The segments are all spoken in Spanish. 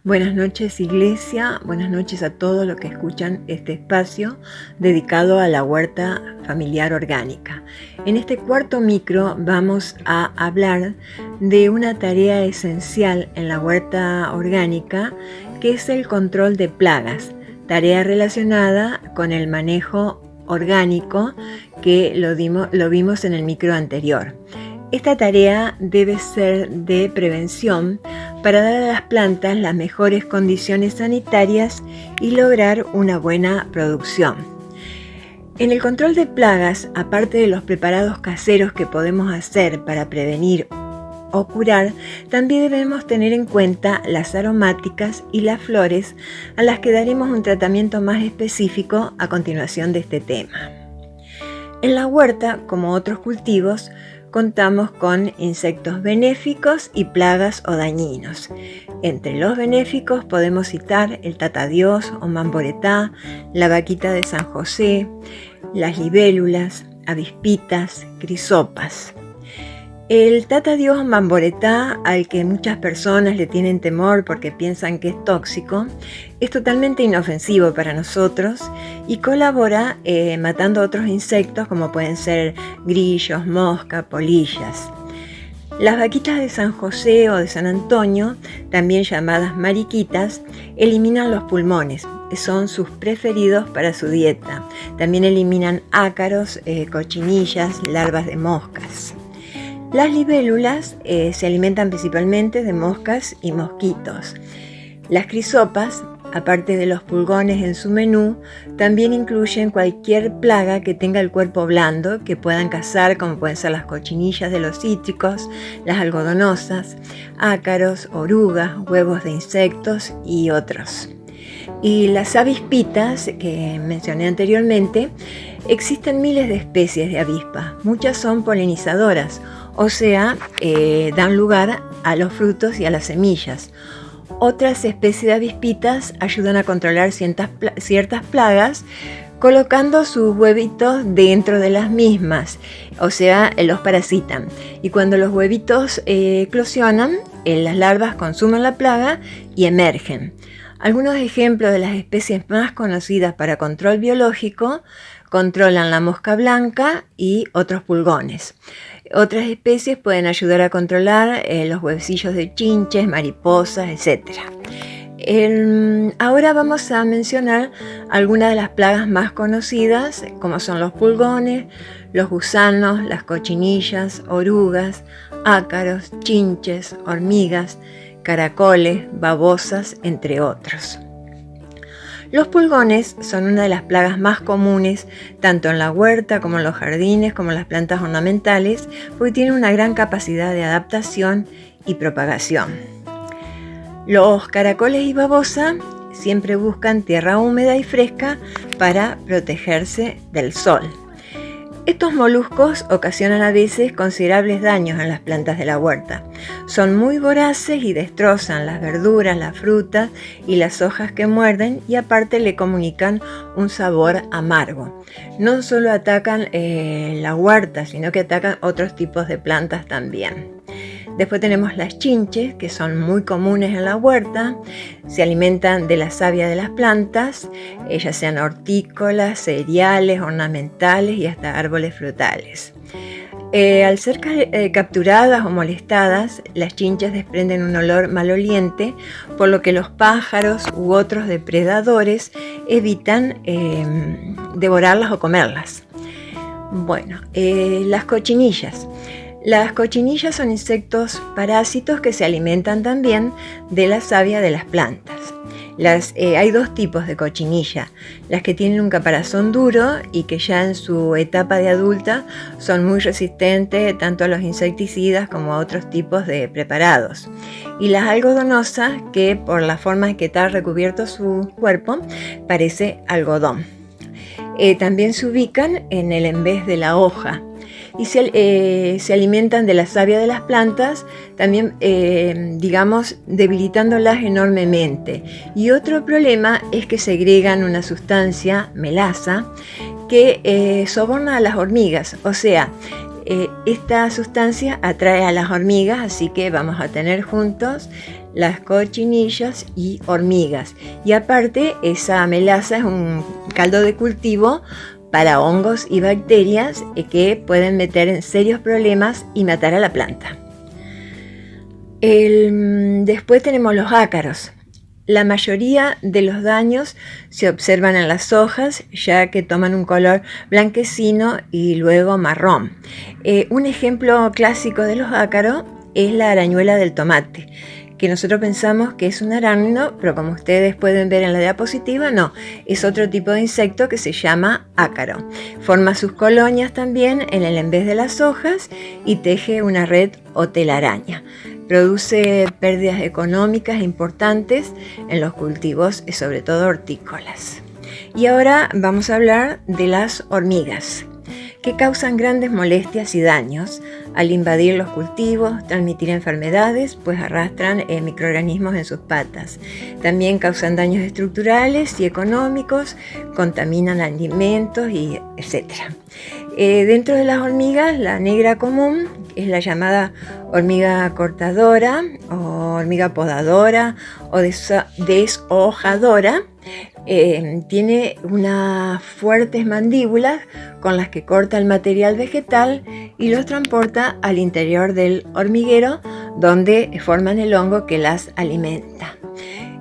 Buenas noches, Iglesia. Buenas noches a todos los que escuchan este espacio dedicado a la huerta familiar orgánica. En este cuarto micro vamos a hablar de una tarea esencial en la huerta orgánica, que es el control de plagas, tarea relacionada con el manejo orgánico que lo vimos en el micro anterior. Esta tarea debe ser de prevención para dar a las plantas las mejores condiciones sanitarias y lograr una buena producción. En el control de plagas, aparte de los preparados caseros que podemos hacer para prevenir o curar, también debemos tener en cuenta las aromáticas y las flores, a las que daremos un tratamiento más específico a continuación de este tema. En la huerta, como otros cultivos, contamos con insectos benéficos y plagas o dañinos. Entre los benéficos podemos citar el tatadiós o mamboretá, la vaquita de San José, las libélulas, avispitas, crisopas. El tatadiós o mamboretá, al que muchas personas le tienen temor porque piensan que es tóxico, es totalmente inofensivo para nosotros y colabora matando otros insectos como pueden ser grillos, moscas, polillas. Las vaquitas de San José o de San Antonio, también llamadas mariquitas, eliminan los pulmones, son sus preferidos para su dieta. También eliminan ácaros, cochinillas, larvas de moscas. Las libélulas se alimentan principalmente de moscas y mosquitos. Las crisopas, aparte de los pulgones en su menú, también incluyen cualquier plaga que tenga el cuerpo blando que puedan cazar, como pueden ser las cochinillas de los cítricos, las algodonosas, ácaros, orugas, huevos de insectos y otros. Y las avispitas, que mencioné anteriormente, existen miles de especies de avispas. Muchas son polinizadoras, o sea, dan lugar a los frutos y a las semillas. Otras especies de avispitas ayudan a controlar ciertas plagas colocando sus huevitos dentro de las mismas, o sea, los parasitan. Y cuando los huevitos eclosionan, las larvas consumen la plaga y emergen. Algunos ejemplos de las especies más conocidas para control biológico controlan la mosca blanca y otros pulgones. Otras especies pueden ayudar a controlar los huevecillos de chinches, mariposas, etc. Ahora vamos a mencionar algunas de las plagas más conocidas, como son los pulgones, los gusanos, las cochinillas, orugas, ácaros, chinches, hormigas, caracoles, babosas, entre otros. Los pulgones son una de las plagas más comunes tanto en la huerta como en los jardines como en las plantas ornamentales, porque tienen una gran capacidad de adaptación y propagación. Los caracoles y babosa siempre buscan tierra húmeda y fresca para protegerse del sol. Estos moluscos ocasionan a veces considerables daños en las plantas de la huerta. Son muy voraces y destrozan las verduras, las frutas y las hojas que muerden, y aparte le comunican un sabor amargo. No solo atacan la huerta, sino que atacan otros tipos de plantas también. Después tenemos las chinches, que son muy comunes en la huerta. Se alimentan de la savia de las plantas, ya sean hortícolas, cereales, ornamentales y hasta árboles frutales. Al ser capturadas o molestadas, las chinches desprenden un olor maloliente, por lo que los pájaros u otros depredadores evitan devorarlas o comerlas. Bueno, las cochinillas. Las cochinillas son insectos parásitos que se alimentan también de la savia de las plantas. Hay dos tipos de cochinilla, las que tienen un caparazón duro y que ya en su etapa de adulta son muy resistentes tanto a los insecticidas como a otros tipos de preparados. Y las algodonosas, que por la forma en que está recubierto su cuerpo, parece algodón. También se ubican en el envés de la hoja. Y se alimentan de la savia de las plantas, también debilitándolas enormemente. Y otro problema es que segregan una sustancia, melaza, que soborna a las hormigas. O sea, esta sustancia atrae a las hormigas, así que vamos a tener juntos las cochinillas y hormigas. Y aparte, esa melaza es un caldo de cultivo para hongos y bacterias que pueden meter en serios problemas y matar a la planta. Después tenemos los ácaros. La mayoría de los daños se observan en las hojas, ya que toman un color blanquecino y luego marrón. Un ejemplo clásico de los ácaros es la arañuela del tomate, que nosotros pensamos que es un arácnido, pero como ustedes pueden ver en la diapositiva, no, es otro tipo de insecto que se llama ácaro. Forma sus colonias también en el envés de las hojas y teje una red o telaraña. Produce pérdidas económicas importantes en los cultivos, sobre todo hortícolas. Y ahora vamos a hablar de las hormigas, que causan grandes molestias y daños al invadir los cultivos, transmitir enfermedades, pues arrastran microorganismos en sus patas. También causan daños estructurales y económicos, contaminan alimentos, y etc. Dentro de las hormigas, la negra común es la llamada hormiga cortadora o hormiga podadora o deshojadora. Tiene unas fuertes mandíbulas con las que corta el material vegetal y los transporta al interior del hormiguero, donde forman el hongo que las alimenta.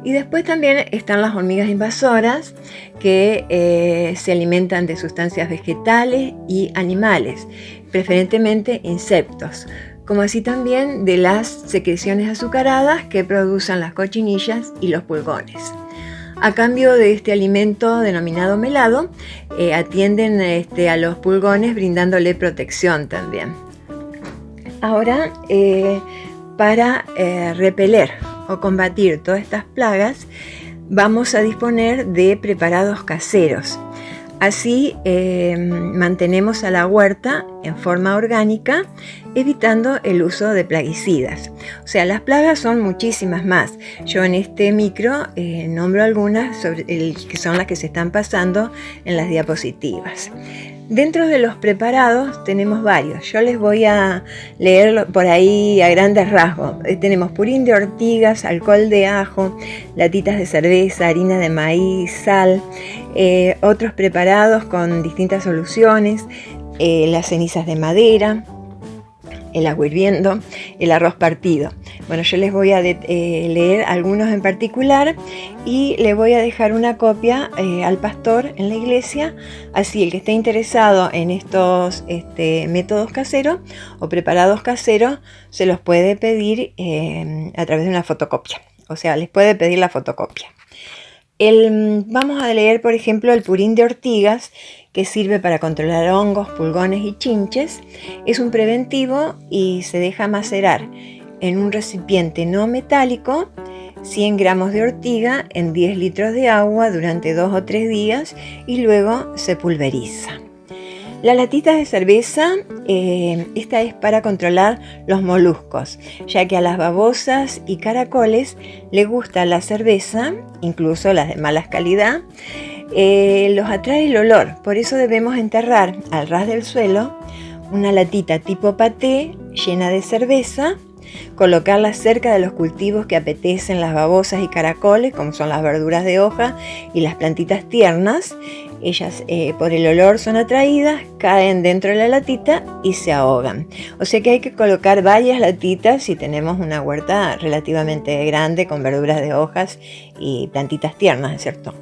Y después también están las hormigas invasoras, que se alimentan de sustancias vegetales y animales, preferentemente insectos, como así también de las secreciones azucaradas que producen las cochinillas y los pulgones. A cambio de este alimento denominado melado, atienden a los pulgones brindándole protección también. Ahora, para repeler o combatir todas estas plagas, vamos a disponer de preparados caseros. Así mantenemos a la huerta en forma orgánica, evitando el uso de plaguicidas. O sea, las plagas son muchísimas más. Yo en este micro nombro algunas que son las que se están pasando en las diapositivas. Dentro de los preparados tenemos varios. Yo les voy a leer por ahí a grandes rasgos. Tenemos purín de ortigas, alcohol de ajo, latitas de cerveza, harina de maíz, sal, otros preparados con distintas soluciones, las cenizas de madera, el agua hirviendo, el arroz partido. Bueno, yo les voy a leer algunos en particular y le voy a dejar una copia al pastor en la iglesia, así el que esté interesado en estos métodos caseros o preparados caseros se los puede pedir a través de una fotocopia, o sea, les puede pedir la fotocopia. Vamos a leer, por ejemplo, el purín de ortigas, que sirve para controlar hongos, pulgones y chinches. Es un preventivo y se deja macerar en un recipiente no metálico 100 gramos de ortiga en 10 litros de agua durante 2 o 3 días y luego se pulveriza. La latita de cerveza, esta es para controlar los moluscos, ya que a las babosas y caracoles les gusta la cerveza, incluso las de mala calidad, los atrae el olor. Por eso debemos enterrar al ras del suelo una latita tipo paté llena de cerveza, colocarla cerca de los cultivos que apetecen las babosas y caracoles, como son las verduras de hoja y las plantitas tiernas. Ellas por el olor son atraídas, caen dentro de la latita y se ahogan. O sea que hay que colocar varias latitas si tenemos una huerta relativamente grande con verduras de hojas y plantitas tiernas, ¿cierto?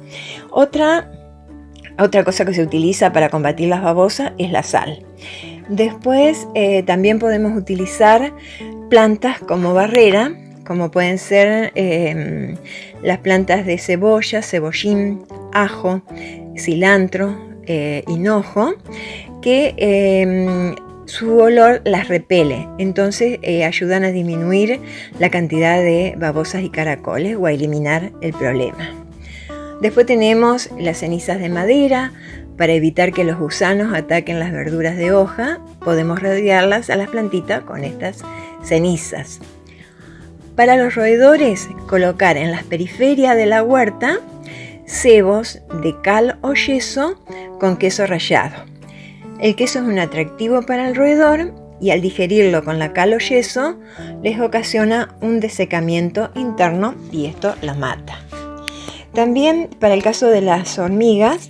Otra cosa que se utiliza para combatir las babosas es la sal. Después también podemos utilizar plantas como barrera, como pueden ser las plantas de cebolla, cebollín, ajo, cilantro, hinojo, que su olor las repele, entonces ayudan a disminuir la cantidad de babosas y caracoles o a eliminar el problema. Después tenemos las cenizas de madera. Para evitar que los gusanos ataquen las verduras de hoja, podemos rodearlas a las plantitas con estas cenizas. Para los roedores, colocar en las periferias de la huerta cebos de cal o yeso con queso rallado. El queso es un atractivo para el roedor y al digerirlo con la cal o yeso les ocasiona un desecamiento interno y esto los mata. También para el caso de las hormigas,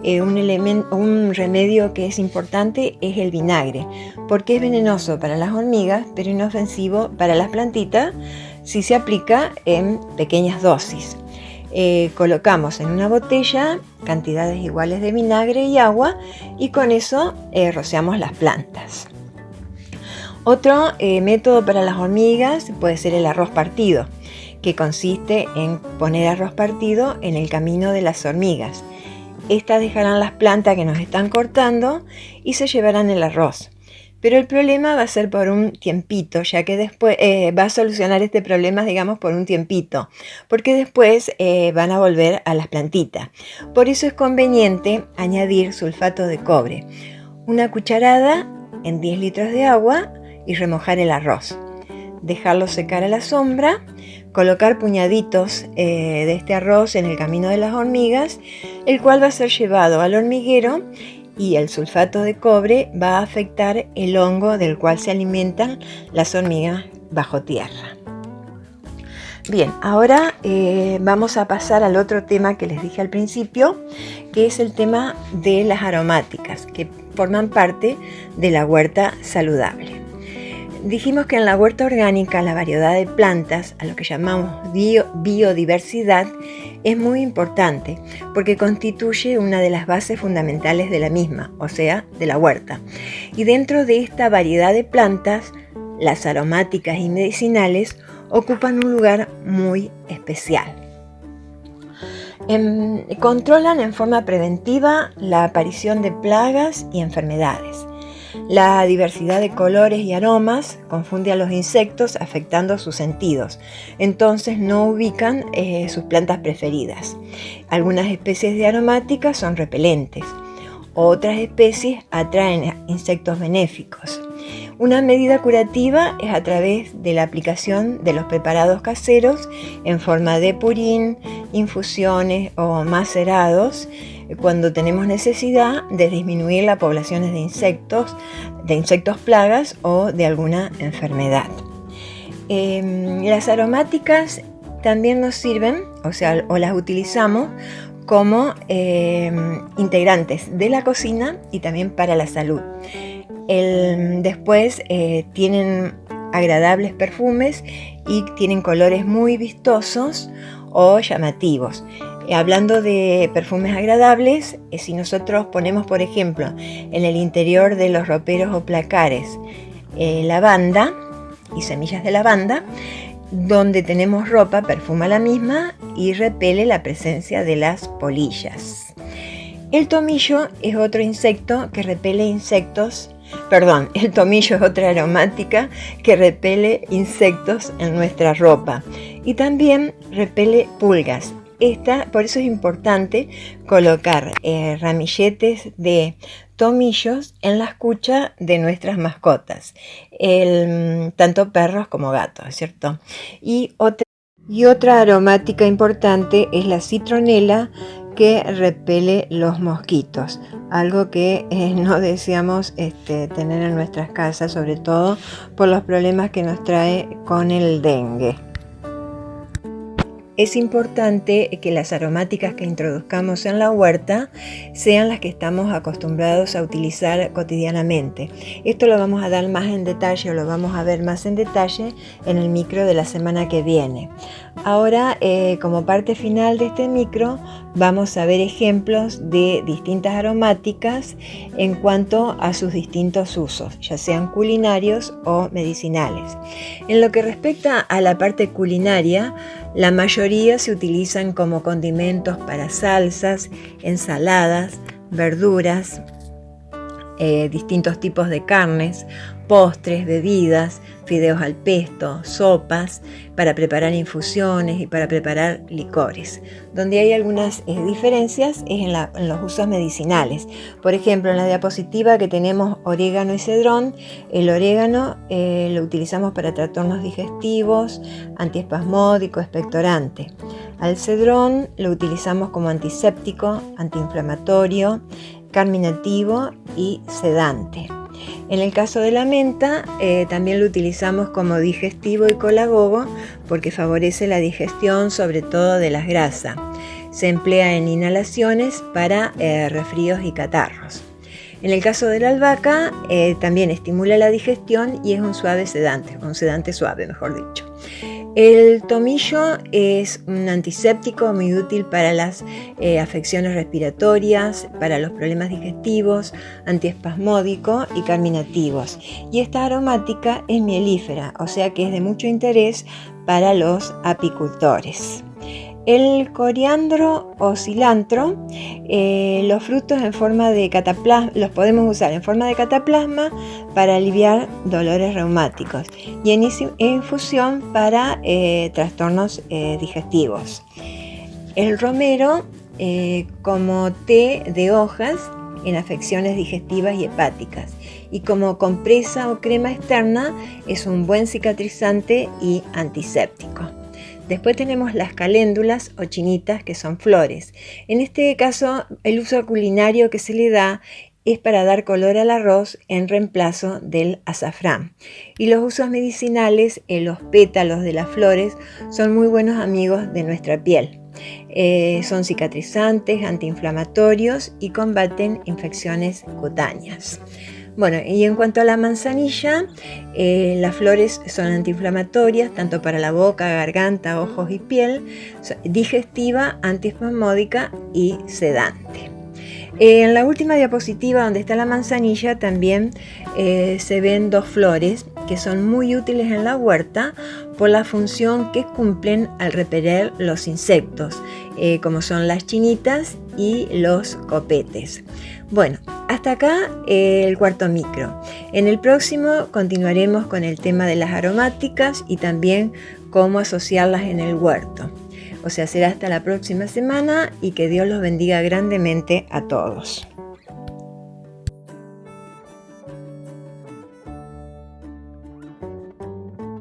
un remedio que es importante es el vinagre, porque es venenoso para las hormigas, pero inofensivo para las plantitas si se aplica en pequeñas dosis. Colocamos en una botella cantidades iguales de vinagre y agua y con eso rociamos las plantas. Otro método para las hormigas puede ser el arroz partido, que consiste en poner arroz partido en el camino de las hormigas. Estas dejarán las plantas que nos están cortando y se llevarán el arroz. Pero el problema va a ser por un tiempito, ya que después va a solucionar este problema, digamos, por un tiempito, porque después van a volver a las plantitas. Por eso es conveniente añadir sulfato de cobre, una cucharada en 10 litros de agua y remojar el arroz. Dejarlo secar a la sombra, colocar puñaditos de este arroz en el camino de las hormigas, el cual va a ser llevado al hormiguero y el sulfato de cobre va a afectar el hongo del cual se alimentan las hormigas bajo tierra. Bien, ahora vamos a pasar al otro tema que les dije al principio, que es el tema de las aromáticas, que forman parte de la huerta saludable. Dijimos que en la huerta orgánica la variedad de plantas, a lo que llamamos biodiversidad, es muy importante porque constituye una de las bases fundamentales de la misma, o sea, de la huerta. Y dentro de esta variedad de plantas, las aromáticas y medicinales ocupan un lugar muy especial. Controlan en forma preventiva la aparición de plagas y enfermedades. La diversidad de colores y aromas confunde a los insectos afectando sus sentidos, entonces no ubican sus plantas preferidas. Algunas especies de aromáticas son repelentes, otras especies atraen insectos benéficos. Una medida curativa es a través de la aplicación de los preparados caseros en forma de purín, infusiones o macerados, cuando tenemos necesidad de disminuir las poblaciones de insectos plagas o de alguna enfermedad. Las aromáticas también nos sirven, o las utilizamos como integrantes de la cocina y también para la salud. Después tienen agradables perfumes y tienen colores muy vistosos o llamativos. Hablando de perfumes agradables, si nosotros ponemos, por ejemplo, en el interior de los roperos o placares lavanda y semillas de lavanda, donde tenemos ropa, perfuma la misma y repele la presencia de las polillas. El tomillo es otro insecto que repele insectos. El tomillo es otra aromática que repele insectos en nuestra ropa y también repele pulgas. Por eso es importante colocar ramilletes de tomillos en la escucha de nuestras mascotas, tanto perros como gatos, ¿cierto? Y otra aromática importante es la citronela, que repele los mosquitos, algo que no deseamos tener en nuestras casas, sobre todo por los problemas que nos trae con el dengue. Es importante que las aromáticas que introduzcamos en la huerta sean las que estamos acostumbrados a utilizar cotidianamente. Esto lo vamos a dar más en detalle, o lo vamos a ver más en detalle en el micro de la semana que viene. Ahora, como parte final de este micro, vamos a ver ejemplos de distintas aromáticas en cuanto a sus distintos usos, ya sean culinarios o medicinales. En lo que respecta a la parte culinaria, la mayoría se utilizan como condimentos para salsas, ensaladas, verduras, distintos tipos de carnes, postres, bebidas, fideos al pesto, sopas, para preparar infusiones y para preparar licores. Donde hay algunas diferencias es en los usos medicinales. Por ejemplo, en la diapositiva que tenemos orégano y cedrón, el orégano lo utilizamos para trastornos digestivos, antiespasmódico, expectorante. Al cedrón lo utilizamos como antiséptico, antiinflamatorio, carminativo y sedante. En el caso de la menta, también lo utilizamos como digestivo y colagogo porque favorece la digestión, sobre todo de las grasas. Se emplea en inhalaciones para resfríos y catarros. En el caso de la albahaca, también estimula la digestión y es un sedante suave, mejor dicho. El tomillo es un antiséptico muy útil para las afecciones respiratorias, para los problemas digestivos, antiespasmódico y carminativos. Y esta aromática es mielífera, o sea que es de mucho interés para los apicultores. El coriandro o cilantro, los frutos en forma de cataplasma, los podemos usar en forma de cataplasma para aliviar dolores reumáticos y en infusión para trastornos digestivos. El romero como té de hojas en afecciones digestivas y hepáticas y como compresa o crema externa es un buen cicatrizante y antiséptico. Después tenemos las caléndulas o chinitas, que son flores. En este caso, el uso culinario que se le da es para dar color al arroz en reemplazo del azafrán. Y los usos medicinales, los pétalos de las flores, son muy buenos amigos de nuestra piel. Son cicatrizantes, antiinflamatorios y combaten infecciones cutáneas. Bueno, y en cuanto a la manzanilla, las flores son antiinflamatorias, tanto para la boca, garganta, ojos y piel, digestiva, antiespasmódica y sedante. En la última diapositiva donde está la manzanilla también se ven dos flores que son muy útiles en la huerta por la función que cumplen al repeler los insectos, como son las chinitas y los copetes. Bueno, hasta acá el cuarto micro. En el próximo continuaremos con el tema de las aromáticas y también cómo asociarlas en el huerto. O sea, será hasta la próxima semana y que Dios los bendiga grandemente a todos.